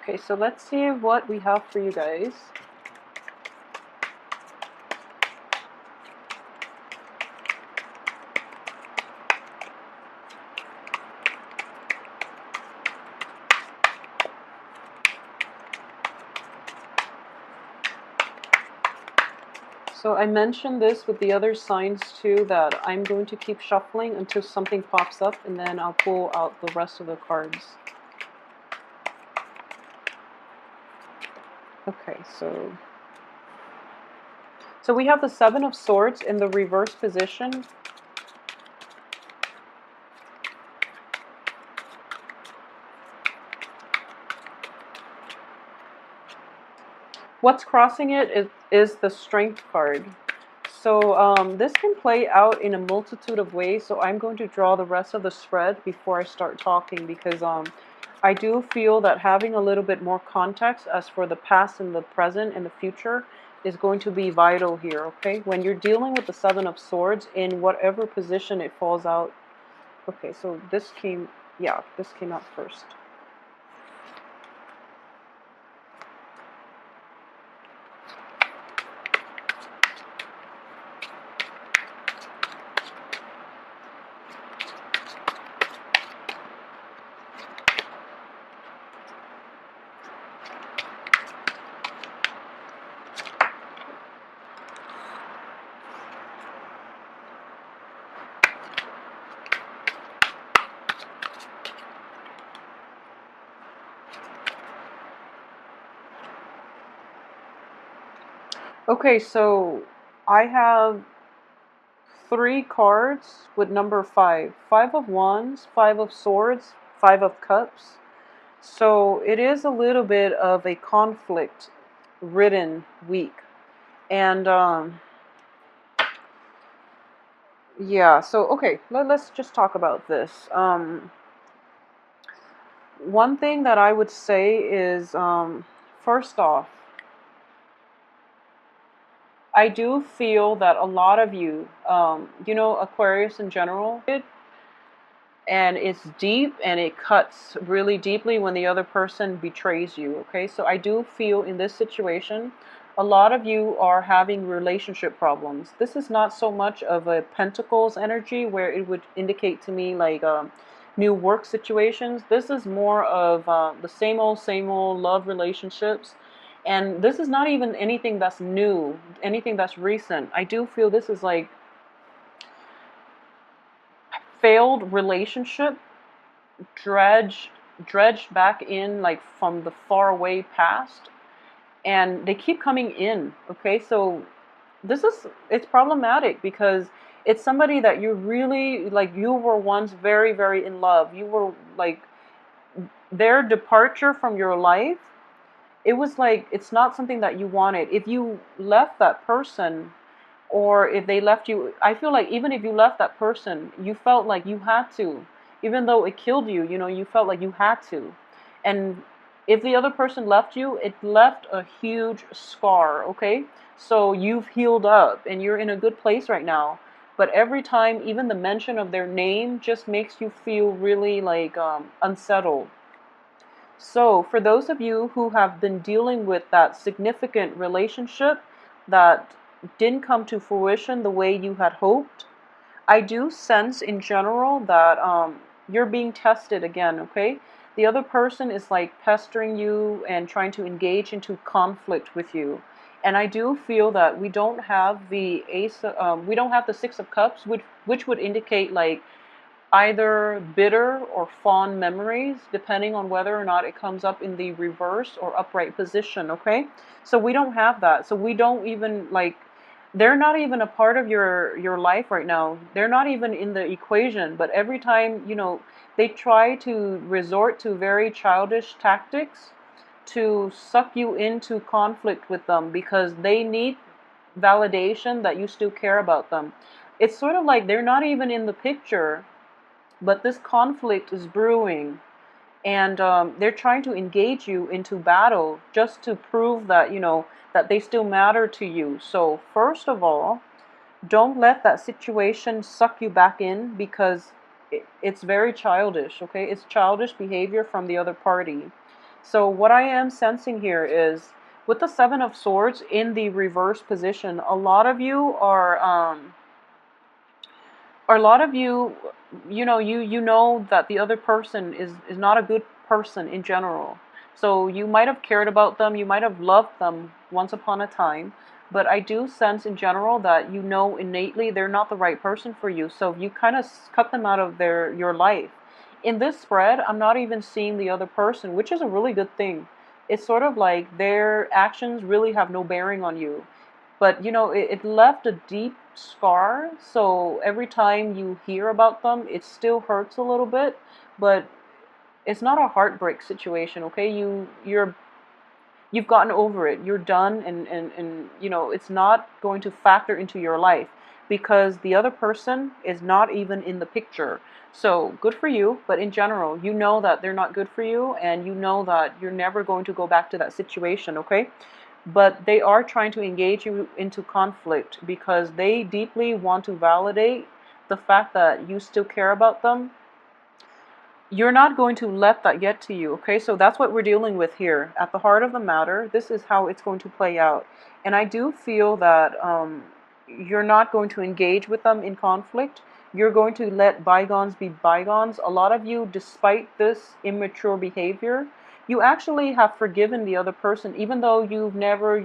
Okay, so let's see what we have for you guys. So I mentioned this with the other signs too, that I'm going to keep shuffling until something pops up, and then I'll pull out the rest of the cards. Okay, so we have the Seven of Swords in the reverse position. What's crossing it is the Strength card. So this can play out in a multitude of ways, so I'm going to draw the rest of the spread before I start talking, because I do feel that having a little bit more context as for the past and the present and the future is going to be vital here, okay? When you're dealing with the Seven of Swords, in whatever position it falls out. Okay, so this came out first. Okay, so I have 3 cards with number 5. 5 of Wands, 5 of Swords, 5 of Cups. So it is a little bit of a conflict-ridden week. And yeah, so okay, let's just talk about this. One thing that I would say is, first off, I do feel that a lot of you, Aquarius in general, and it's deep and it cuts really deeply when the other person betrays you, okay? So I do feel in this situation, a lot of you are having relationship problems. This is not so much of a Pentacles energy where it would indicate to me like new work situations. This is more of the same old love relationships. And this is not even anything that's new, anything that's recent. I do feel this is like failed relationship dredged back in, like from the far away past, and they keep coming in. Okay, so it's problematic because it's somebody that you really like. You were once very, very in love. You were like, their departure from your life, it was like it's not something that you wanted. If you left that person, or if they left you, I feel like even if you left that person, you felt like you had to, even though it killed you, you felt like you had to. And if the other person left you, it left a huge scar, okay? So you've healed up and you're in a good place right now. But every time, even the mention of their name just makes you feel really like unsettled. So for those of you who have been dealing with that significant relationship that didn't come to fruition the way you had hoped, I do sense in general that you're being tested again, okay? The other person is like pestering you and trying to engage into conflict with you. And I do feel that we don't have the we don't have the Six of Cups, which would indicate like either bitter or fond memories, depending on whether or not it comes up in the reverse or upright position, okay? So we don't have that. So we don't even like, they're not even a part of your life right now. They're not even in the equation, but every time, they try to resort to very childish tactics to suck you into conflict with them because they need validation that you still care about them. It's sort of like they're not even in the picture, but this conflict is brewing, and they're trying to engage you into battle just to prove that, that they still matter to you. So first of all, don't let that situation suck you back in, because it's very childish, okay? It's childish behavior from the other party. So what I am sensing here is with the Seven of Swords in the reverse position, a lot of you are or a lot of you, you know that the other person is not a good person in general. So you might have cared about them, you might have loved them once upon a time, but I do sense in general that you know innately they're not the right person for you. So you kind of cut them out of your life. In this spread, I'm not even seeing the other person, which is a really good thing. It's sort of like their actions really have no bearing on you, but it left a deep scar, so every time you hear about them it still hurts a little bit, but it's not a heartbreak situation. Okay, you've gotten over it, you're done, and it's not going to factor into your life because the other person is not even in the picture. So good for you, but in general you know that they're not good for you, and you know that you're never going to go back to that situation. Okay, but they are trying to engage you into conflict because they deeply want to validate the fact that you still care about them. You're not going to let that get to you. Okay, so that's what we're dealing with here at the heart of the matter. This is how it's going to play out, and I do feel that you're not going to engage with them in conflict. You're going to let bygones be bygones. A lot of you, despite this immature behavior, you actually have forgiven the other person, even though you've never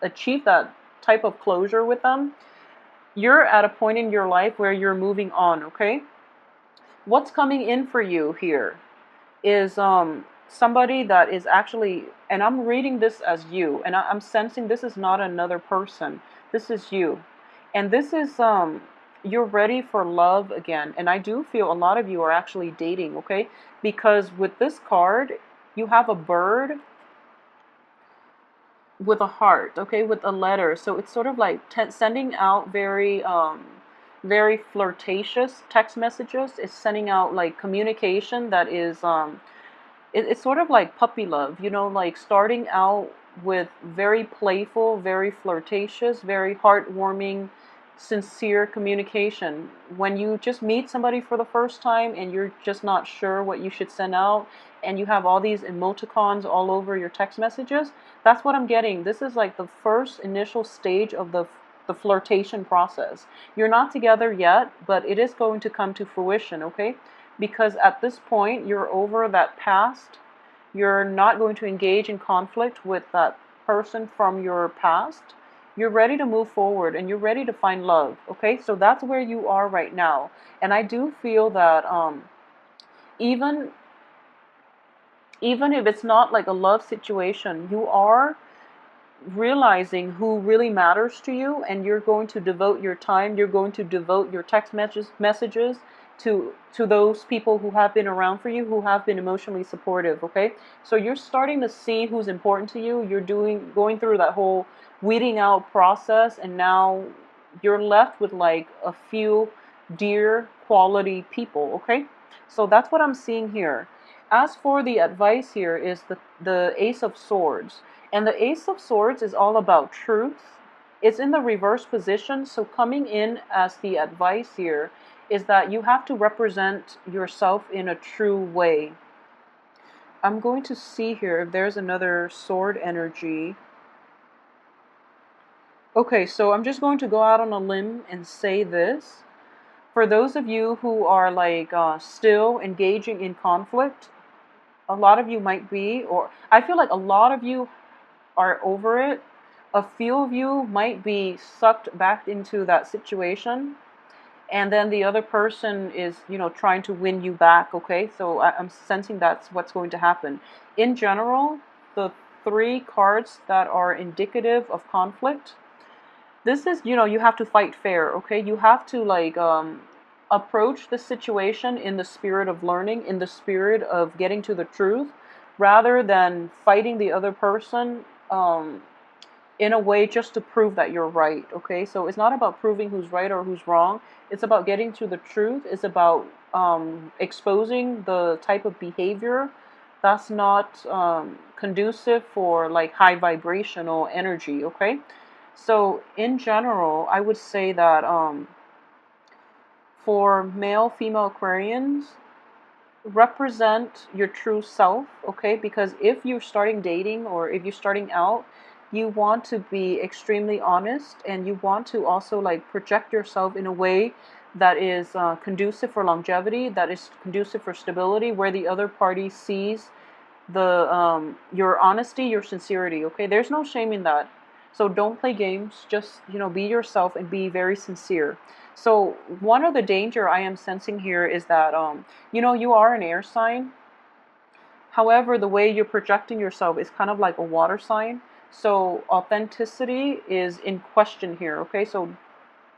achieved that type of closure with them. You're at a point in your life where you're moving on. Okay, what's coming in for you here is somebody that is actually, and I'm reading this as you, and I'm sensing this is not another person, this is you, and this is you're ready for love again. And I do feel a lot of you are actually dating. Okay, because with this card you have a bird with a heart, okay, with a letter. So it's sort of like sending out very flirtatious text messages. It's sending out like communication that is it's sort of like puppy love, like starting out with very playful, very flirtatious, very heartwarming, sincere communication. When you just meet somebody for the first time and you're just not sure what you should send out, and you have all these emoticons all over your text messages, that's what I'm getting. This is like the first initial stage of the flirtation process. You're not together yet, but it is going to come to fruition, okay? Because at this point, you're over that past. You're not going to engage in conflict with that person from your past. You're ready to move forward and you're ready to find love. Okay, so that's where you are right now. And I do feel that even even if it's not like a love situation, you are realizing who really matters to you, and you're going to devote your time, you're going to devote your text messages to those people who have been around for you, who have been emotionally supportive. Okay, so you're starting to see who's important to you. You're going through that whole weeding out process, and now you're left with like a few dear quality people. Okay, so that's what I'm seeing here. As for the advice here is the Ace of Swords. And the Ace of Swords is all about truth. It's in the reverse position, so coming in as the advice here is that you have to represent yourself in a true way. I'm going to see here if there's another sword energy. Okay, so I'm just going to go out on a limb and say this. For those of you who are like still engaging in conflict, a lot of you might be, or I feel like a lot of you are over it. A few of you might be sucked back into that situation, and then the other person is, trying to win you back. Okay, so I'm sensing that's what's going to happen. In general, the three cards that are indicative of conflict, this is, you have to fight fair. Okay, you have to like approach the situation in the spirit of learning, in the spirit of getting to the truth, rather than fighting the other person in a way just to prove that you're right. Okay, so it's not about proving who's right or who's wrong. It's about getting to the truth. It's about exposing the type of behavior that's not conducive for like high vibrational energy. Okay, so in general, I would say that for male, female Aquarians, represent your true self, okay? Because if you're starting dating or if you're starting out, you want to be extremely honest, and you want to also like project yourself in a way that is conducive for longevity, that is conducive for stability, where the other party sees the your honesty, your sincerity, okay? There's no shame in that. So don't play games, just, be yourself and be very sincere. So one of the danger I am sensing here is that you are an air sign. However, the way you're projecting yourself is kind of like a water sign. So authenticity is in question here, okay? So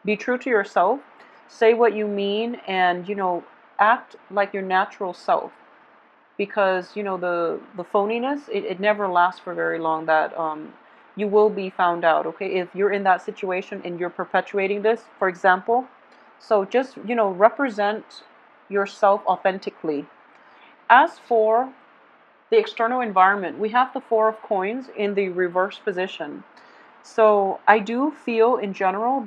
be true to yourself, say what you mean, and act like your natural self, because the phoniness, it never lasts for very long. That you will be found out, okay, if you're in that situation and you're perpetuating this, for example. So just represent yourself authentically. As for the external environment, we have the Four of Coins in the reverse position. So I do feel in general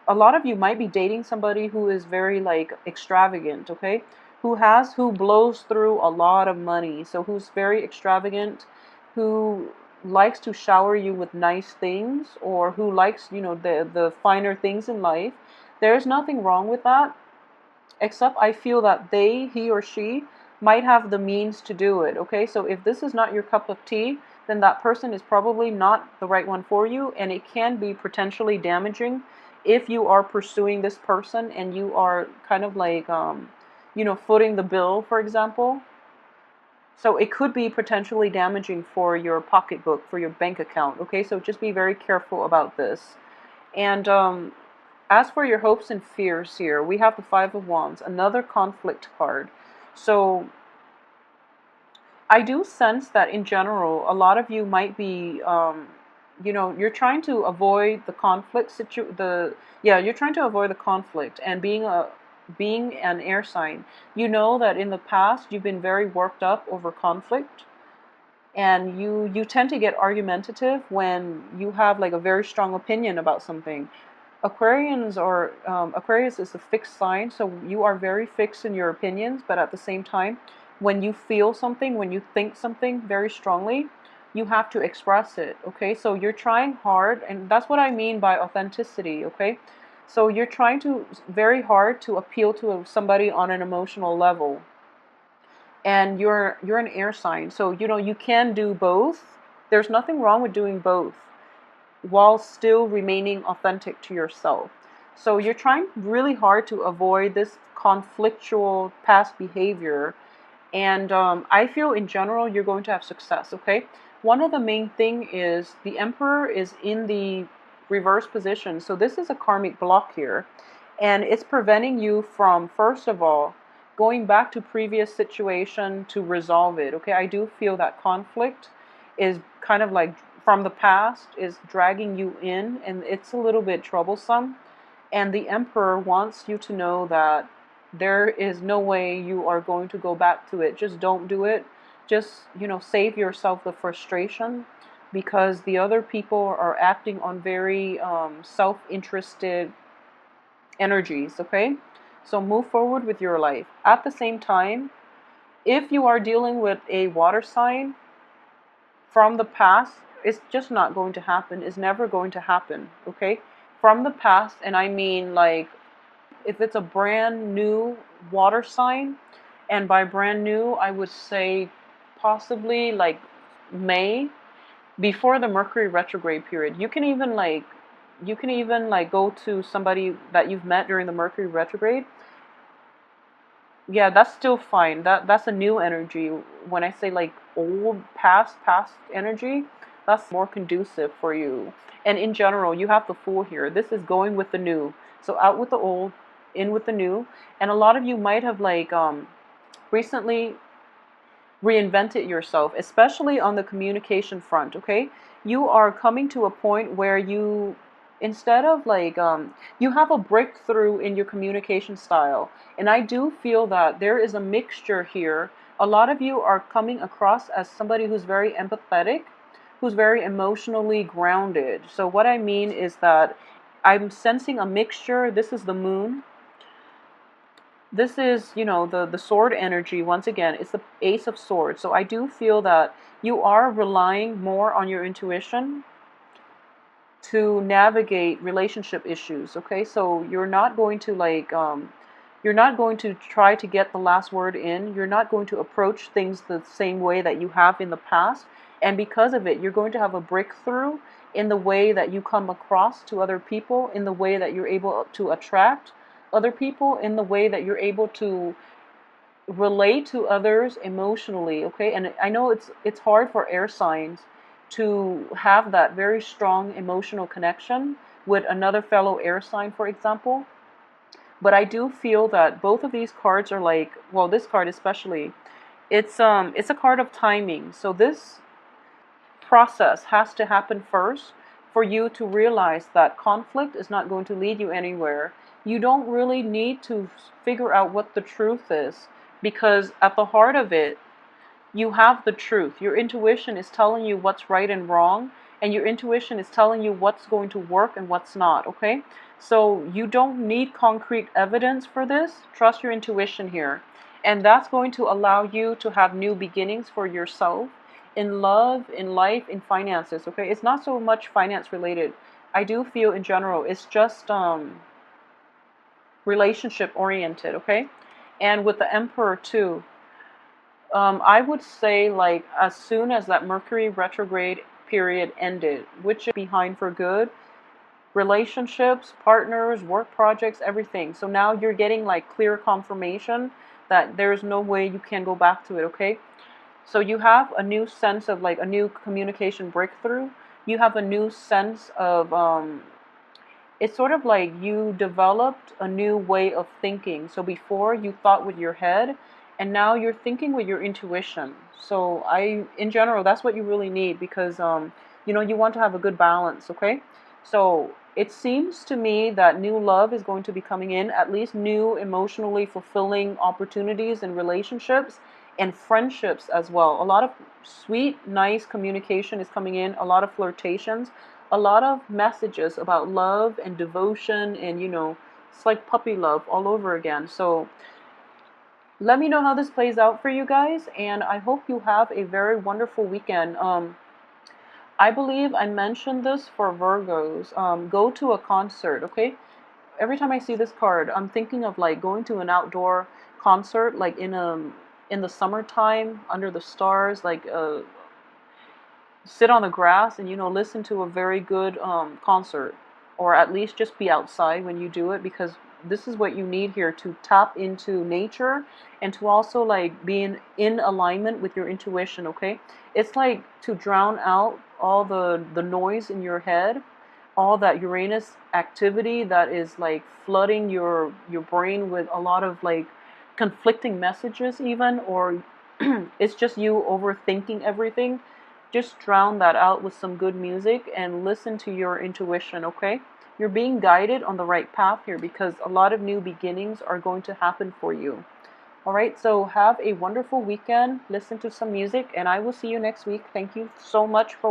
a lot of you might be dating somebody who is very like extravagant, okay? Who blows through a lot of money. So who's very extravagant, who likes to shower you with nice things, or who likes, the finer things in life. There's nothing wrong with that, except I feel that he or she might have the means to do it, okay? So if this is not your cup of tea, then that person is probably not the right one for you, and it can be potentially damaging if you are pursuing this person and you are kind of like, footing the bill, for example. So it could be potentially damaging for your pocketbook, for your bank account, okay? So just be very careful about this. And as for your hopes and fears here, we have the Five of Wands, another conflict card. So I do sense that in general, a lot of you might be, you're trying to avoid the conflict you're trying to avoid the conflict, and being an air sign, you know that in the past you've been very worked up over conflict, and you tend to get argumentative when you have like a very strong opinion about something. Aquarius is a fixed sign, so you are very fixed in your opinions, but at the same time, when you feel something, when you think something very strongly, you have to express it, okay? So you're trying hard, and that's what I mean by authenticity, okay? So you're trying to very hard to appeal to somebody on an emotional level. And you're an air sign, so you can do both. There's nothing wrong with doing both while still remaining authentic to yourself. So you're trying really hard to avoid this conflictual past behavior. And I feel in general you're going to have success, okay? One of the main thing is the Emperor is in the reverse position. So this is a karmic block here. And it's preventing you from, first of all, going back to previous situation to resolve it, okay? I do feel that conflict is kind of like from the past is dragging you in, and it's a little bit troublesome. And the Emperor wants you to know that there is no way you are going to go back to it. Just don't do it. Just, save yourself the frustration, because the other people are acting on very self-interested energies, okay? So move forward with your life. At the same time, if you are dealing with a water sign from the past, it's just not going to happen. It's never going to happen, okay? From the past, and I mean like if it's a brand new water sign, and by brand new, I would say possibly like May, before the Mercury retrograde period. You can even like go to somebody that you've met during the Mercury retrograde. Yeah, that's still fine. That's a new energy. When I say like old past energy, that's more conducive for you. And in general, you have the Fool here. This is going with the new. So out with the old, in with the new. And a lot of you might have like recently reinvented yourself, especially on the communication front, okay? You are coming to a point where instead of like, you have a breakthrough in your communication style. And I do feel that there is a mixture here. A lot of you are coming across as somebody who's very empathetic, who's very emotionally grounded. So what I mean is that I'm sensing a mixture. This is the moon. This is, you know, the sword energy. Once again, it's the Ace of Swords. So I do feel that you are relying more on your intuition to navigate relationship issues. Okay, so you're not going to you're not going to try to get the last word in. You're not going to approach things the same way that you have in the past. And because of it, you're going to have a breakthrough in the way that you come across to other people, in the way that you're able to attract other people, in the way that you're able to relate to others emotionally. Okay, and I know it's hard for air signs to have that very strong emotional connection with another fellow air sign, for example. But I do feel that both of these cards are like, well, this card especially, it's a card of timing. So this process has to happen first for you to realize that conflict is not going to lead you anywhere. You don't really need to figure out what the truth is, because at the heart of it, you have the truth. Your intuition is telling you what's right and wrong, and your intuition is telling you what's going to work and what's not, okay? So you don't need concrete evidence for this. Trust your intuition here. And that's going to allow you to have new beginnings for yourself in love, in life, in finances, okay? It's not so much finance related. I do feel in general it's just relationship oriented, okay? And with the Emperor too, I would say like as soon as that Mercury retrograde period ended, which is behind for good, relationships, partners, work projects, everything. So now you're getting like clear confirmation that there's no way you can go back to it, okay? So you have a new sense of like a new communication breakthrough. You have a new sense of it's sort of like you developed a new way of thinking. So before you thought with your head, and now you're thinking with your intuition. So in general, that's what you really need, because you know, you want to have a good balance. Okay, so it seems to me that new love is going to be coming in, at least new emotionally fulfilling opportunities in relationships and friendships as well. A lot of sweet, nice communication is coming in. A lot of flirtations, a lot of messages about love and devotion, and you know, it's like puppy love all over again. So let me know how this plays out for you guys, and I hope you have a very wonderful weekend. I believe I mentioned this for Virgos. Go to a concert, okay? Every time I see this card, I'm thinking of like going to an outdoor concert, like in the summertime under the stars, like sit on the grass and, you know, listen to a very good concert, or at least just be outside when you do it, because this is what you need here to tap into nature and to also like be in alignment with your intuition. Okay, it's like to drown out all the noise in your head, all that Uranus activity that is like flooding your brain with a lot of like conflicting messages even, or it's just you overthinking everything. Just drown that out with some good music and listen to your intuition, okay? You're being guided on the right path here, because a lot of new beginnings are going to happen for you. All right, so have a wonderful weekend. Listen to some music, and I will see you next week. Thank you so much for